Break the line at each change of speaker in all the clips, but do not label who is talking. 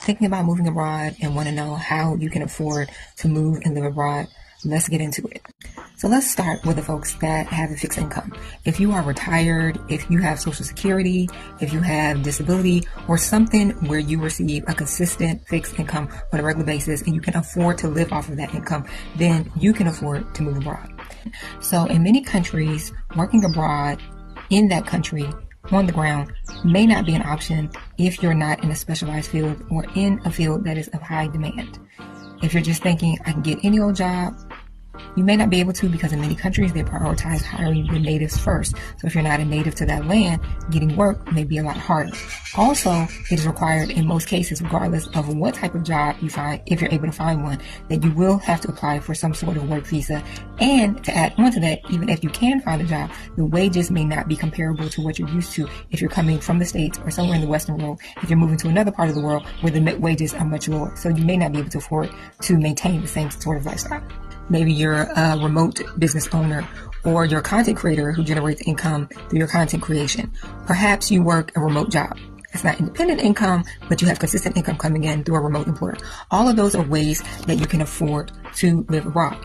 thinking about moving abroad and want to know how you can afford to move and live abroad, let's get into it. So let's start with the folks that have a fixed income. If you are retired, if you have Social Security, if you have disability, or something where you receive a consistent fixed income on a regular basis and you can afford to live off of that income, then you can afford to move abroad. So in many countries, working abroad in that country on the ground may not be an option if you're not in a specialized field or in a field that is of high demand. If you're just thinking, I can get any old job, you may not be able to, because in many countries they prioritize hiring the natives first. So if you're not a native to that land, getting work may be a lot harder. Also, it is required in most cases, regardless of what type of job you find, if you're able to find one, that you will have to apply for some sort of work visa. And to add on to that, even if you can find a job, the wages may not be comparable to what you're used to if you're coming from the States or somewhere in the Western world, if you're moving to another part of the world where the wages are much lower. So you may not be able to afford to maintain the same sort of lifestyle. Maybe you're a remote business owner, or you're a content creator who generates income through your content creation. Perhaps you work a remote job. It's not independent income, but you have consistent income coming in through a remote employer. All of those are ways that you can afford to live abroad.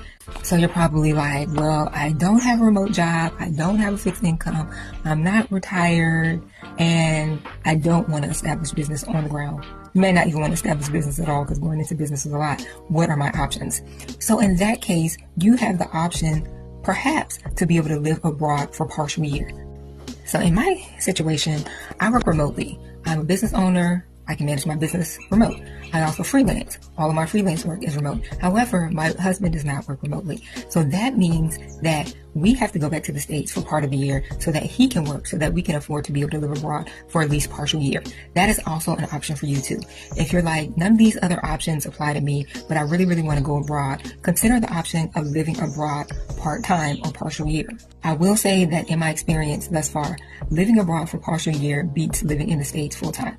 So you're probably like, well, I don't have a remote job. I don't have a fixed income. I'm not retired, and I don't want to establish business on the ground. You may not even want to establish business at all, because going into business is a lot. What are my options? So in that case, you have the option, perhaps, to be able to live abroad for a partial year. So in my situation, I work remotely. I'm a business owner. I can manage my business remote. I also freelance. All of my freelance work is remote. However, my husband does not work remotely. So that means that we have to go back to the States for part of the year so that he can work, so that we can afford to be able to live abroad for at least partial year. That is also an option for you too. If you're like, none of these other options apply to me, but I really, really want to go abroad, consider the option of living abroad part-time or partial year. I will say that in my experience thus far, living abroad for partial year beats living in the States full-time.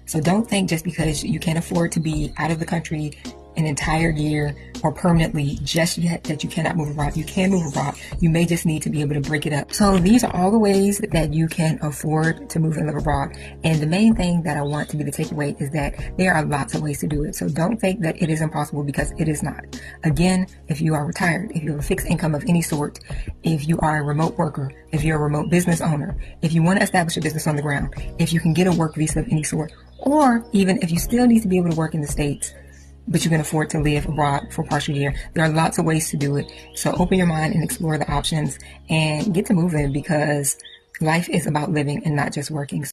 So don't think just because you can't afford to be out of the country an entire year or permanently just yet that you cannot move abroad. You can move abroad. You may just need to be able to break it up. So these are all the ways that you can afford to move and live abroad. And the main thing that I want to be the takeaway is that there are lots of ways to do it. So don't think that it is impossible, because it is not. Again, if you are retired, if you have a fixed income of any sort, if you are a remote worker, if you're a remote business owner, if you want to establish a business on the ground, if you can get a work visa of any sort, or even if you still need to be able to work in the States, but you can afford to live abroad for a partial year, there are lots of ways to do it. So open your mind and explore the options and get to moving, because life is about living and not just working.